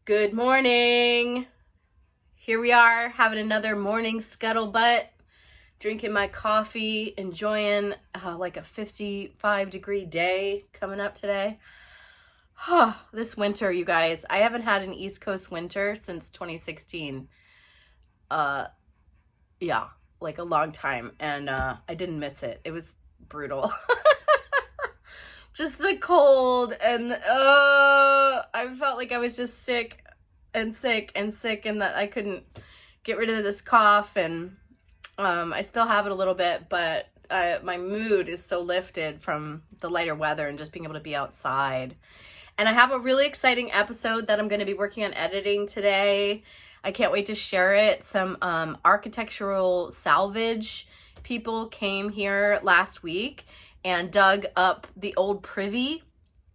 Good morning. Here we are having another morning scuttlebutt, drinking my coffee, enjoying like a 55-degree day coming up today. This winter, you guys, I haven't had an East Coast winter since 2016. Yeah, like a long time, and I didn't miss it. It was brutal. Just the cold, and I felt like I was just sick and that I couldn't get rid of this cough, and I still have it a little bit, but my mood is so lifted from the lighter weather and just being able to be outside. And I have a really exciting episode that I'm going to be working on editing today. I can't wait to share it. Some architectural salvage people came here last week and dug up the old privy,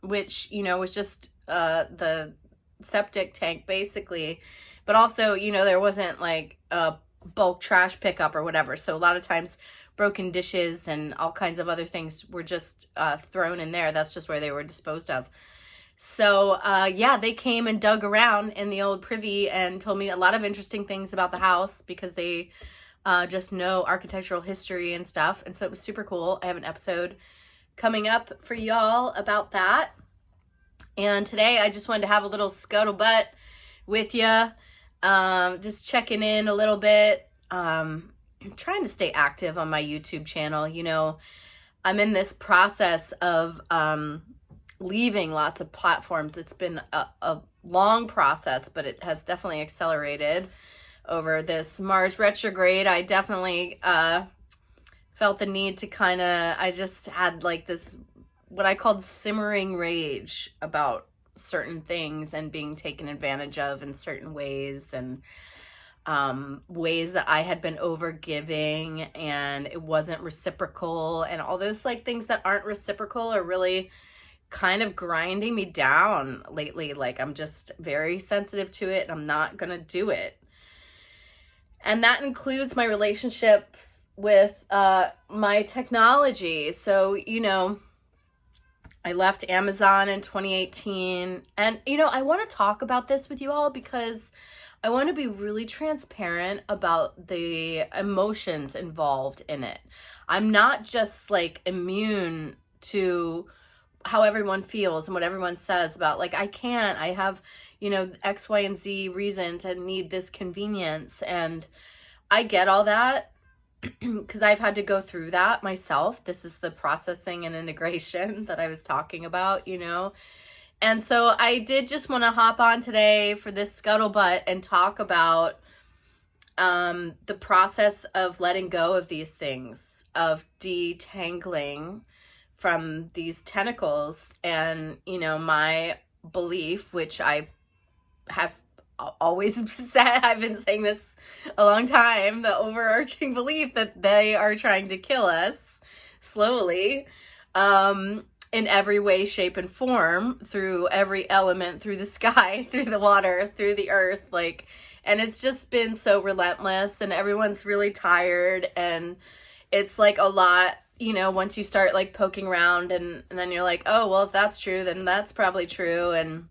which, was just the septic tank basically, but also, there wasn't like a bulk trash pickup or whatever. So a lot of times broken dishes and all kinds of other things were just thrown in there. That's just where they were disposed of. So yeah, they came and dug around in the old privy and told me a lot of interesting things about the house because they just know architectural history and stuff. And so it was super cool. I have an episode coming up for y'all about that. And today I just wanted to have a little scuttlebutt with you. Just checking in a little bit. I'm trying to stay active on my YouTube channel. I'm in this process of leaving lots of platforms. It's been a long process, but it has definitely accelerated over this Mars retrograde. I definitely felt the need to I just had like this, what I called simmering rage about certain things and being taken advantage of in certain ways, and ways that I had been overgiving and it wasn't reciprocal, and all those like things that aren't reciprocal are really kind of grinding me down lately. Like I'm just very sensitive to it and I'm not gonna do it. And that includes my relationships with my technology. So, I left Amazon in 2018. And, I want to talk about this with you all because I want to be really transparent about the emotions involved in it. I'm not just like immune to how everyone feels and what everyone says about like, I have, X, Y, and Z reason to need this convenience. And I get all that because I've had to go through that myself. This is the processing and integration that I was talking about, And so I did just want to hop on today for this scuttlebutt and talk about the process of letting go of these things, of detangling from these tentacles. And, my belief, which I have always said, I've been saying this a long time, the overarching belief that they are trying to kill us slowly, in every way, shape, and form, through every element, through the sky, through the water, through the earth, and it's just been so relentless, and everyone's really tired, and it's like a lot, once you start like poking around, and then you're like, oh, well, if that's true, then that's probably true, and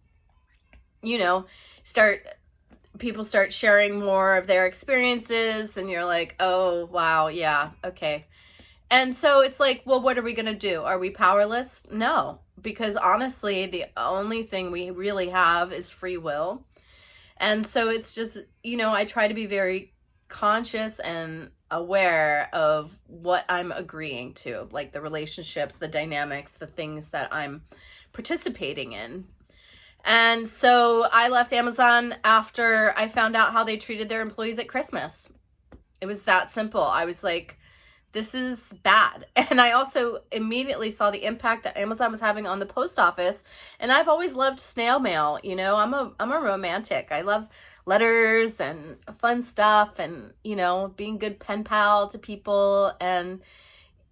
people start sharing more of their experiences, and you're like, oh, wow, yeah, okay. And so it's like, well, what are we going to do? Are we powerless? No, because honestly, the only thing we really have is free will. And so it's just, I try to be very conscious and aware of what I'm agreeing to, like the relationships, the dynamics, the things that I'm participating in. And so I left Amazon after I found out how they treated their employees at Christmas. It was that simple. I was like, this is bad. And I also immediately saw the impact that Amazon was having on the post office. And I've always loved snail mail. I'm a romantic. I love letters and fun stuff and, being good pen pal to people. And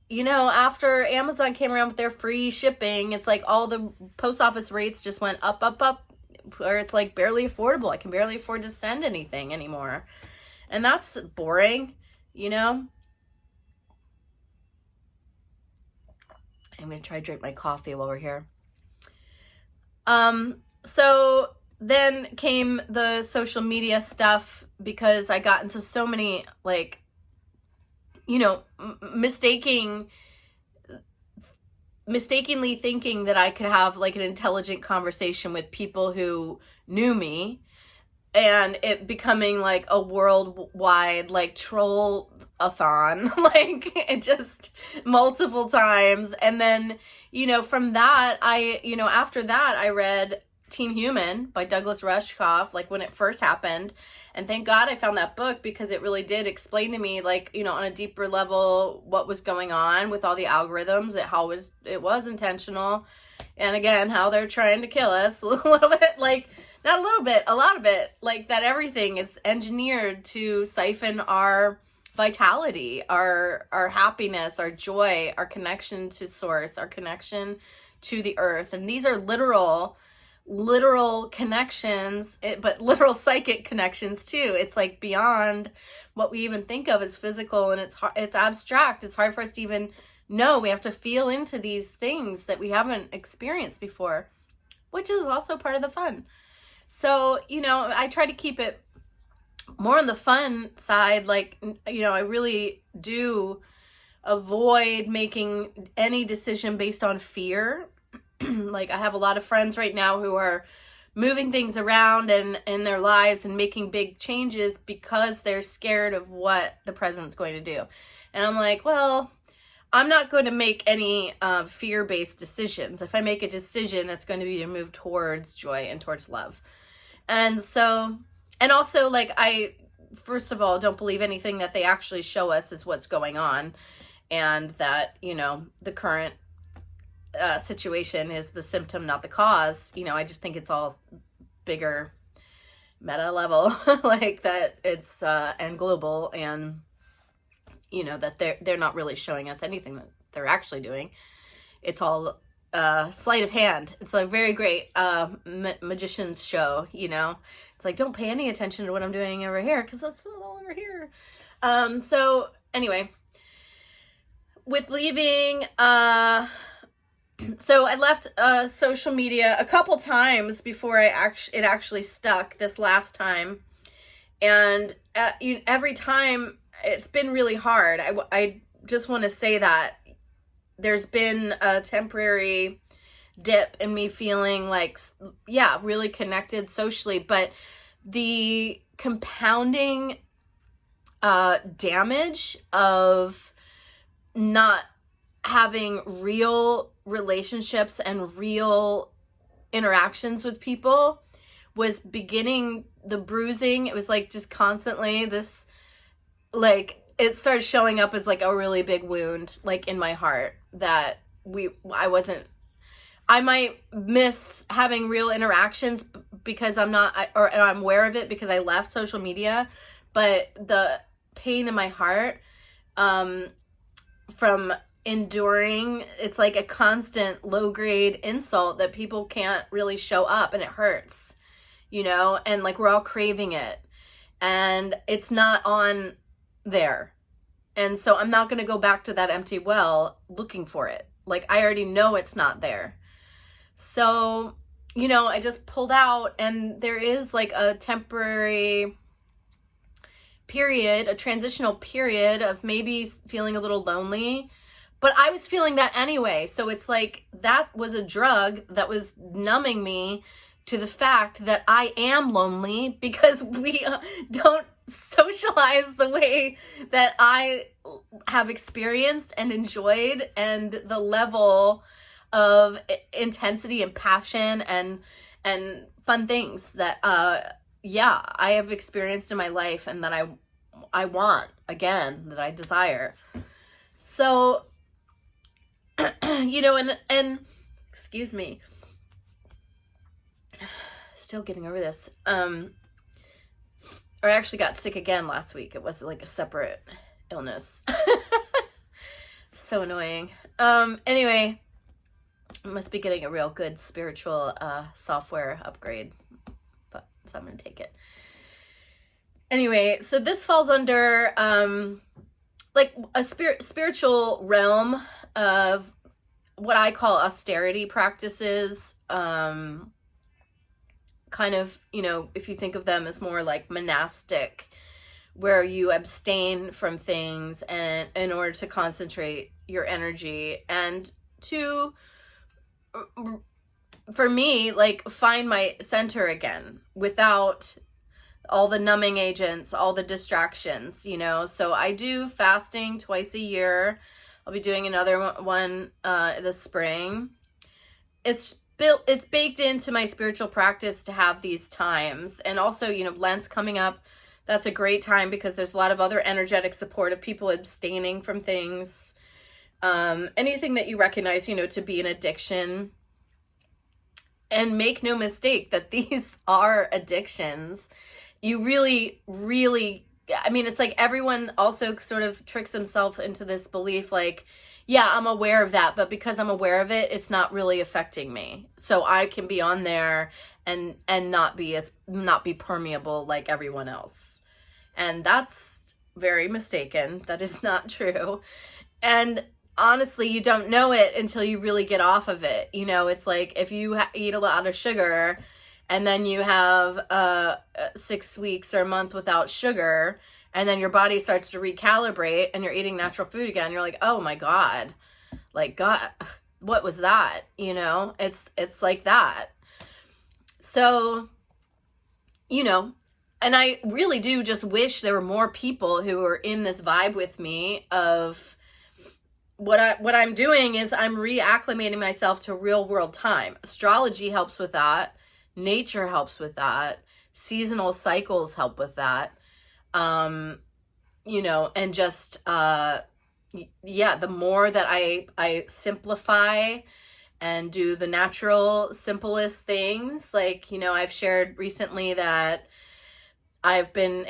after Amazon came around with their free shipping, it's like all the post office rates just went up, where it's like barely affordable. I can barely afford to send anything anymore. And that's boring, I'm going to try to drink my coffee while we're here. So then came the social media stuff, because I got into so many, like, you know, mistakenly thinking that I could have like an intelligent conversation with people who knew me, and it becoming like a worldwide like troll-a-thon, like it just multiple times. And then, you know, from that, after that, I read Team Human by Douglas Rushkoff, like when it first happened. And thank God I found that book, because it really did explain to me, like, you know, on a deeper level, what was going on with all the algorithms, how it was intentional. And again, how they're trying to kill us a little bit, like, not a little bit, a lot of it, like that everything is engineered to siphon our vitality, our happiness, our joy, our connection to source, our connection to the earth. And these are literal connections, but literal psychic connections too. It's like beyond what we even think of as physical, and it's abstract. It's hard for us to even know. We have to feel into these things that we haven't experienced before, which is also part of the fun. So, you know, I try to keep it more on the fun side. Like, you know, I really do avoid making any decision based on fear. Like, I have a lot of friends right now who are moving things around in their lives and making big changes because they're scared of what the president's going to do. And I'm like, well, I'm not going to make any fear-based decisions. If I make a decision, that's going to be to move towards joy and towards love. And so, and also, like, I, first of all, don't believe anything that they actually show us is what's going on, and that, you know, the current situation is the symptom, not the cause. You know, I just think it's all bigger meta level, like that it's and global, and you know, that they're not really showing us anything that they're actually doing. It's all sleight of hand. It's a very great magician's show, you know. It's like, don't pay any attention to what I'm doing over here, because that's all over here. So anyway, with leaving, so I left social media a couple times before it actually stuck this last time. And every time it's been really hard. I just want to say that there's been a temporary dip in me feeling like, yeah, really connected socially, but the compounding damage of not having real relationships and real interactions with people was beginning. The bruising, it was like just constantly this, like, it started showing up as like a really big wound, like in my heart, that I might miss having real interactions because I'm aware of it because I left social media, but the pain in my heart from enduring, it's like a constant low grade insult that people can't really show up, and it hurts, you know, and like we're all craving it, and it's not on there. And so I'm not going to go back to that empty well looking for it. Like, I already know it's not there. So, you know, I just pulled out, and there is like a temporary period, a transitional period of maybe feeling a little lonely, but I was feeling that anyway. So it's like that was a drug that was numbing me to the fact that I am lonely, because we don't socialize the way that I have experienced and enjoyed, and the level of intensity and passion and fun things that I have experienced in my life, and that I want again, that I desire. So you know, and excuse me, still getting over this. I actually got sick again last week. It was like a separate illness. So annoying. Anyway, I must be getting a real good spiritual software upgrade, but so I'm gonna take it. Anyway, so this falls under like a spiritual realm of what I call austerity practices, kind of, you know, if you think of them as more like monastic, where you abstain from things and in order to concentrate your energy and to, for me, like find my center again without all the numbing agents, all the distractions, you know. So I do fasting twice a year. I'll be doing another one this spring. It's baked into my spiritual practice to have these times. And also, you know, Lent's coming up. That's a great time because there's a lot of other energetic support of people abstaining from things. Anything that you recognize, you know, to be an addiction. And make no mistake that these are addictions. You really, really, I mean, it's like everyone also sort of tricks themselves into this belief like, yeah, I'm aware of that, but because I'm aware of it, it's not really affecting me. So I can be on there and not be permeable like everyone else. And that's very mistaken. That is not true. And honestly, you don't know it until you really get off of it. You know, it's like if you eat a lot of sugar and then you have 6 weeks or a month without sugar, and then your body starts to recalibrate and you're eating natural food again, you're like, oh my God, like, God, what was that? You know, it's like that. So, you know, and I really do just wish there were more people who are in this vibe with me of what I'm doing is I'm reacclimating myself to real world time. Astrology helps with that. Nature helps with that. Seasonal cycles help with that. You know, and just, yeah, the more that I simplify and do the natural, simplest things, like, you know, I've shared recently that I've been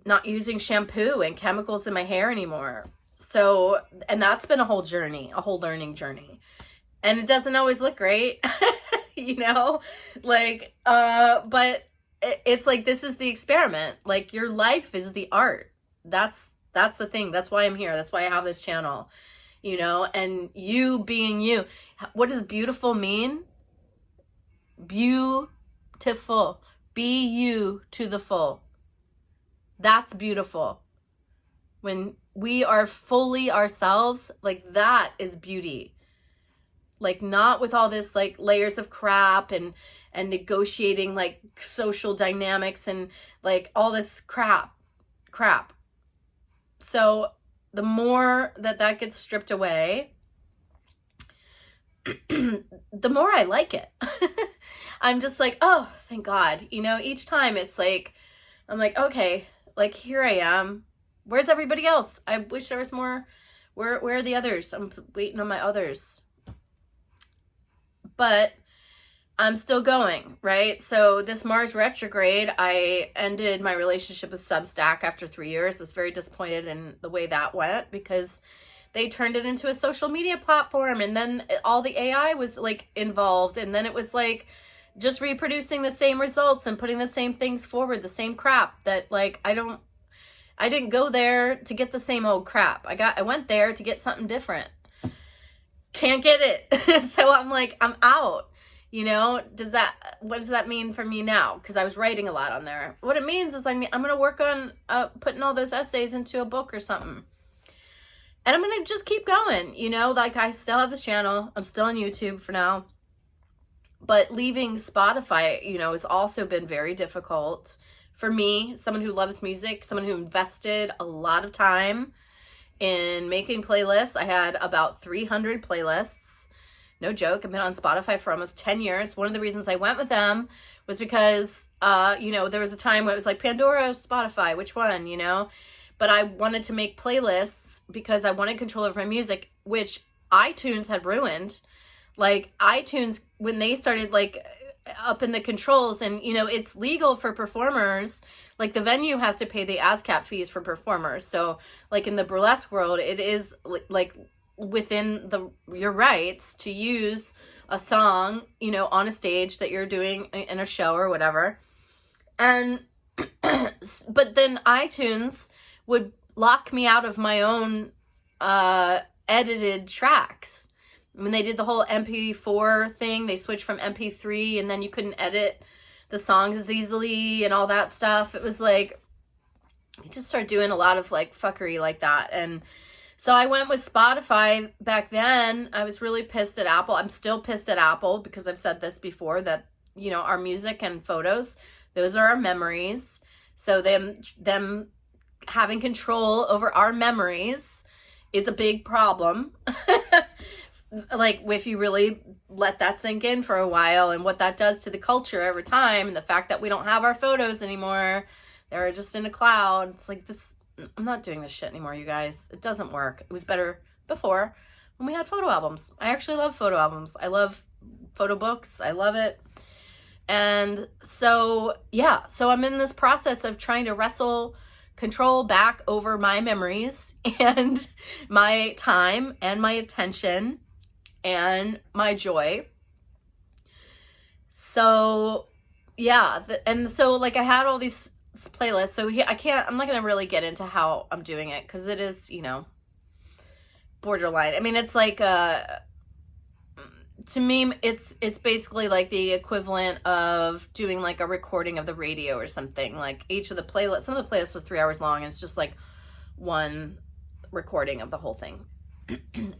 not using shampoo and chemicals in my hair anymore. So, and that's been a whole journey, a whole learning journey. And it doesn't always look great, you know, like, but it's like, this is the experiment. Like, your life is the art. That's the thing. That's why I'm here. That's why I have this channel, you know, and you being you. What does beautiful mean? Beautiful. Be you to the full. That's beautiful. When we are fully ourselves, like, that is beauty. Like, not with all this like layers of crap and negotiating like social dynamics and like all this crap. So the more that gets stripped away, the more I like it. I'm just like, oh, thank God. You know, each time it's like, I'm like, okay, like, here I am. Where's everybody else? I wish there was more. Where are the others? I'm waiting on my others. But I'm still going, right? So this Mars retrograde, I ended my relationship with Substack after 3 years. I was very disappointed in the way that went because they turned it into a social media platform, and then all the AI was like involved, and then it was like just reproducing the same results and putting the same things forward, the same crap that, like, I didn't go there to get the same old crap. I went there to get something different. Can't get it. So I'm like, I'm out. You know, what does that mean for me now? Because I was writing a lot on there. What it means is I'm going to work on putting all those essays into a book or something. And I'm going to just keep going, you know, like, I still have this channel. I'm still on YouTube for now. But leaving Spotify, you know, has also been very difficult for me, someone who loves music, someone who invested a lot of time in making playlists. I had about 300 playlists. No joke. I've been on Spotify for almost 10 years. One of the reasons I went with them was because, you know, there was a time when it was like Pandora, Spotify, which one, you know? But I wanted to make playlists because I wanted control over my music, which iTunes had ruined. Like, iTunes, when they started like up in the controls, and, you know, it's legal for performers. Like, the venue has to pay the ASCAP fees for performers. So like in the burlesque world, it is like within your rights to use a song, you know, on a stage that you're doing in a show or whatever. And but then iTunes would lock me out of my own edited tracks. When they did the whole MP4 thing, they switched from MP3, and then you couldn't edit the songs as easily and all that stuff. It was like, you just start doing a lot of like fuckery like that. And so I went with Spotify back then. I was really pissed at Apple. I'm still pissed at Apple because I've said this before, that, you know, our music and photos, those are our memories. So them having control over our memories is a big problem. Like, if you really let that sink in for a while, and what that does to the culture over time, and the fact that we don't have our photos anymore, they're just in a cloud. It's like, this, I'm not doing this shit anymore, you guys. It doesn't work. It was better before when we had photo albums. I actually love photo albums. I love photo books. I love it. And so, yeah, so I'm in this process of trying to wrestle control back over my memories and my time and my attention and my joy. So, yeah, and so, like, I had all these playlists, so I'm not going to really get into how I'm doing it, because it is, you know, borderline. I mean, it's like, to me, it's basically like the equivalent of doing like a recording of the radio or something. Like, each of the playlists, some of the playlists are 3 hours long, and it's just like one recording of the whole thing.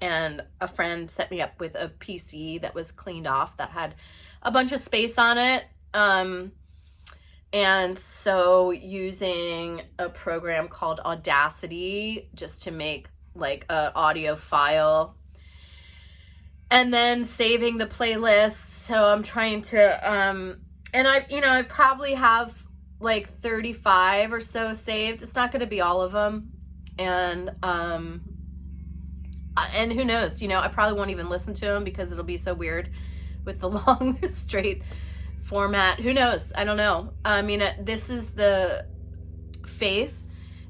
And a friend set me up with a PC that was cleaned off, that had a bunch of space on it. And so using a program called Audacity just to make like an audio file, and then saving the playlist. So I'm trying to, and I probably have like 35 or so saved. It's not going to be all of them. And who knows, you know, I probably won't even listen to them because it'll be so weird with the long straight format. Who knows? I don't know. I mean, this is the faith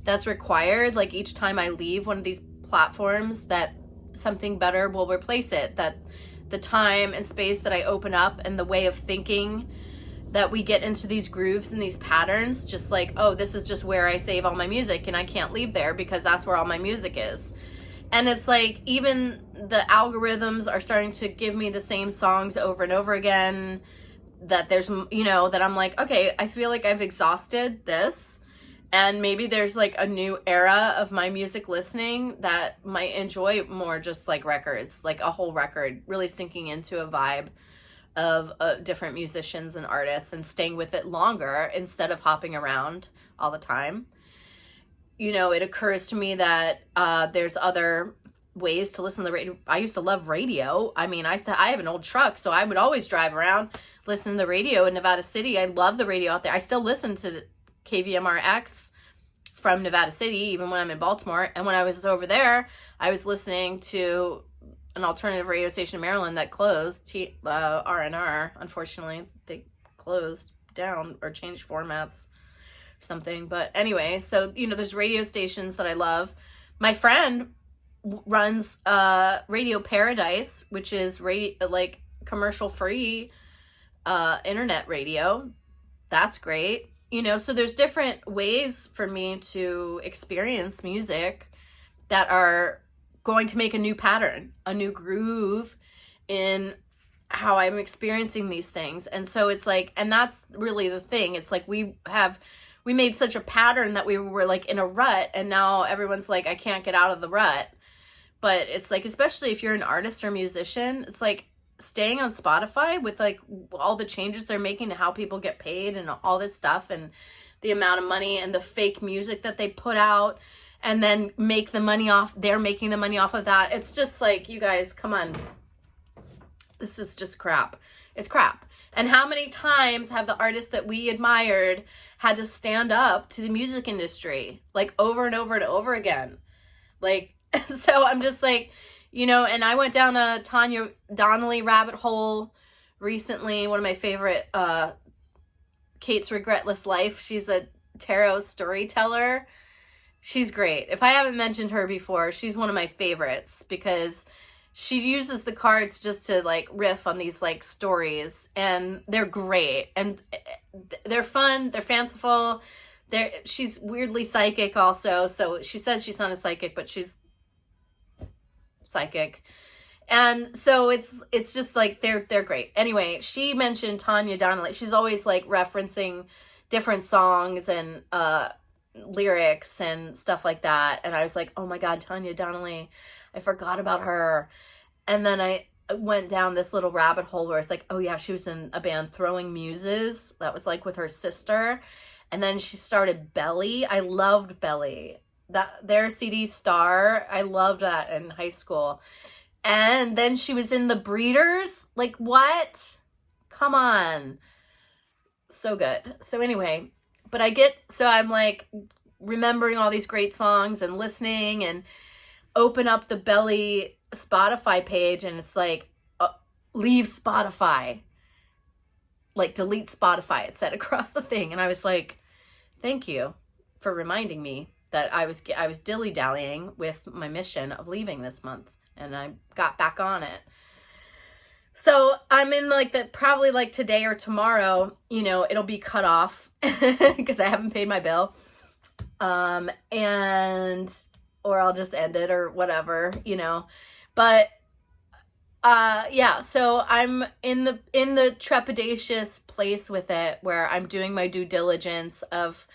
that's required. Like, each time I leave one of these platforms, that something better will replace it. That the time and space that I open up, and the way of thinking that we get into these grooves and these patterns, just like, oh, this is just where I save all my music, and I can't leave there because that's where all my music is. And it's like, even the algorithms are starting to give me the same songs over and over again, that there's, you know, that I'm like, okay, I feel like I've exhausted this, and maybe there's like a new era of my music listening that might enjoy more just like records, like a whole record, really sinking into a vibe of different musicians and artists, and staying with it longer instead of hopping around all the time. You know, it occurs to me that there's other ways to listen to the radio. I used to love radio. I mean, I have an old truck, so I would always drive around, listen to the radio in Nevada City. I love the radio out there. I still listen to KVMRX from Nevada City, even when I'm in Baltimore. And when I was over there, I was listening to an alternative radio station in Maryland that closed, RNR. Unfortunately, they closed down or changed formats, something. But anyway, so, you know, there's radio stations that I love. My friend runs Radio Paradise, which is radio, like, commercial free internet radio. That's great. You know, so there's different ways for me to experience music that are going to make a new pattern, a new groove in how I'm experiencing these things. And so it's like, and that's really the thing. It's like, we made such a pattern that we were like in a rut, and now everyone's like, I can't get out of the rut. But it's like, especially if you're an artist or musician, it's like staying on Spotify with like all the changes they're making to how people get paid and all this stuff, and the amount of money and the fake music that they put out and then make the money off. They're making the money off of that. It's just like, you guys, come on. This is just crap. It's crap. And how many times have the artists that we admired had to stand up to the music industry, like, over and over and over again? Like, so I'm just like, you know, and I went down a Tanya Donnelly rabbit hole recently, one of my favorite, Kate's Regretless Life. She's a tarot storyteller. She's great. If I haven't mentioned her before, she's one of my favorites, because she uses the cards just to like riff on these like stories, and they're great, and they're fun, they're fanciful. She's weirdly psychic also, so she says she's not a psychic, but she's psychic. And so it's just like they're great. Anyway, she mentioned Tanya Donnelly. She's always like referencing different songs and lyrics and stuff like that. And I was like, oh my God, Tanya Donnelly, I forgot about her. And then I went down this little rabbit hole where it's like, oh yeah, she was in a band Throwing Muses. That was like with her sister. And then she started Belly. I loved Belly. Their CD Star. I loved that in high school. And then she was in the Breeders. Like, what? Come on. So good. So anyway, but I'm like remembering all these great songs and listening, and open up the Belly Spotify page, and it's like, leave Spotify. Like, delete Spotify, it said across the thing. And I was like, thank you for reminding me that I was dilly-dallying with my mission of leaving this month. And I got back on it. So I'm in like probably like today or tomorrow, it'll be cut off because I haven't paid my bill. Or I'll just end it or whatever, But yeah, so I'm in the trepidatious place with it where I'm doing my due diligence of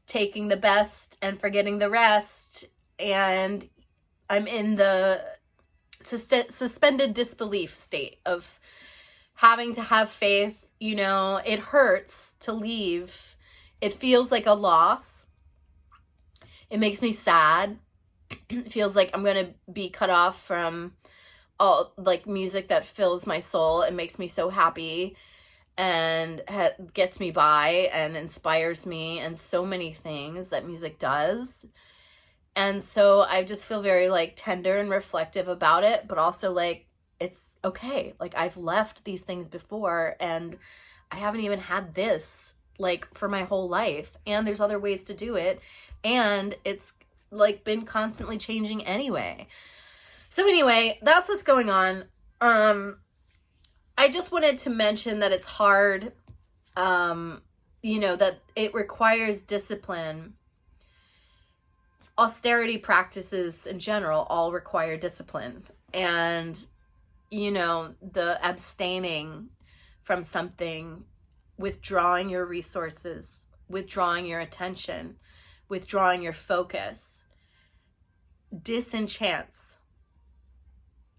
taking the best and forgetting the rest. And I'm in the suspended disbelief state of having to have faith. It hurts to leave. It feels like a loss. It makes me sad. It feels like I'm going to be cut off from all like music that fills my soul and makes me so happy and gets me by and inspires me and so many things that music does. And so I just feel very like tender and reflective about it, but also like, it's okay. Like, I've left these things before, and I haven't even had this like for my whole life. And there's other ways to do it. And it's like been constantly changing anyway. So anyway, that's what's going on. I just wanted to mention that it's hard, that it requires discipline. Austerity practices in general all require discipline. And, the abstaining from something, withdrawing your resources, withdrawing your attention, withdrawing your focus, disenchants.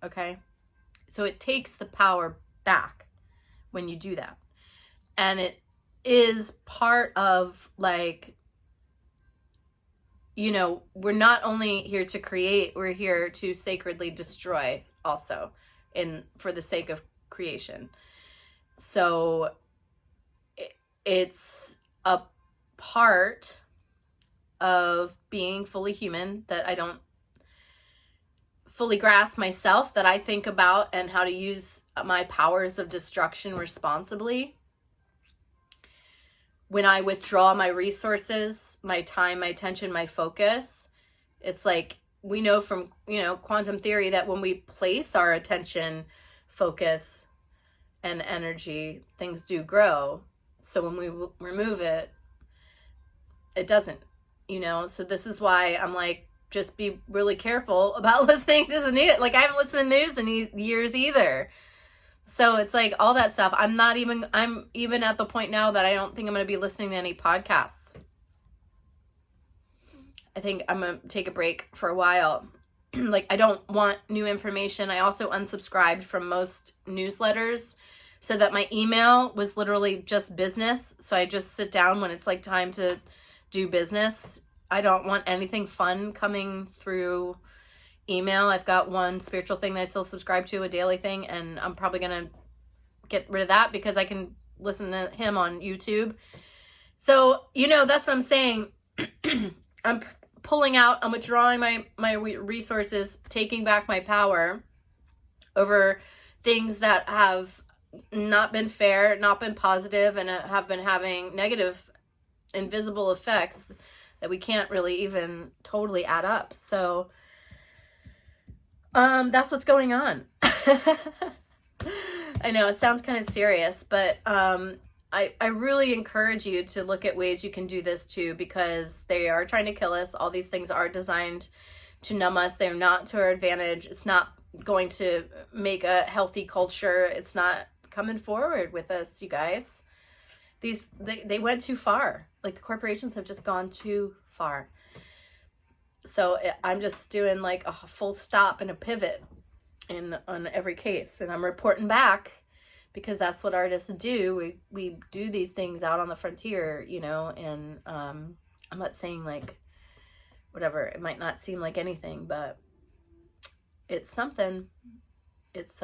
Okay? So it takes the power back when you do that. And it is part of like, we're not only here to create, we're here to sacredly destroy also for the sake of creation. So it's a part of being fully human that I don't fully grasp myself, that I think about and how to use my powers of destruction responsibly. When I withdraw my resources, my time, my attention, my focus, it's like we know from, quantum theory that when we place our attention, focus, and energy, things do grow. So when we remove it, it doesn't, So this is why I'm like, just be really careful about listening to the news. Like, I haven't listened to news in years either. So it's like all that stuff. I'm even at the point now that I don't think I'm going to be listening to any podcasts. I think I'm going to take a break for a while. Like, I don't want new information. I also unsubscribed from most newsletters so that my email was literally just business. So I just sit down when it's like time to do business. I don't want anything fun coming through email. I've got one spiritual thing that I still subscribe to, a daily thing, and I'm probably going to get rid of that because I can listen to him on YouTube. So, that's what I'm saying. I'm pulling out, I'm withdrawing my resources, taking back my power over things that have not been fair, not been positive, and have been having negative, invisible effects that we can't really even totally add up. So, that's what's going on. I know it sounds kind of serious, but I really encourage you to look at ways you can do this too, because they are trying to kill us. All these things are designed to numb us. They're not to our advantage. It's not going to make a healthy culture. It's not coming forward with us, you guys. They went too far. Like, the corporations have just gone too far. So I'm just doing like a full stop and a pivot on every case, and I'm reporting back, because that's what artists do. We do these things out on the frontier, you know, and I'm not saying like whatever, it might not seem like anything, but it's something. It's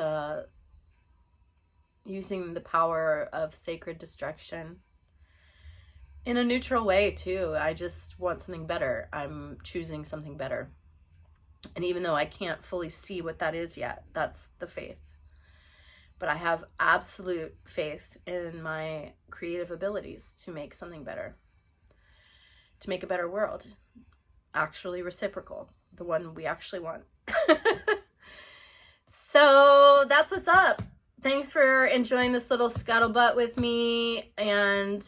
using the power of sacred destruction in a neutral way too. I just want something better. I'm choosing something better. And even though I can't fully see what that is yet, that's the faith. But I have absolute faith in my creative abilities to make something better, to make a better world, actually reciprocal, the one we actually want. So that's what's up. Thanks for enjoying this little scuttlebutt with me, and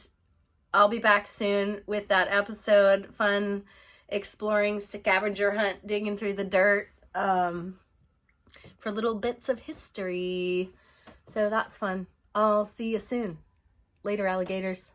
I'll be back soon with that episode. Fun exploring scavenger hunt, digging through the dirt for little bits of history. So that's fun. I'll see you soon. Later, alligators.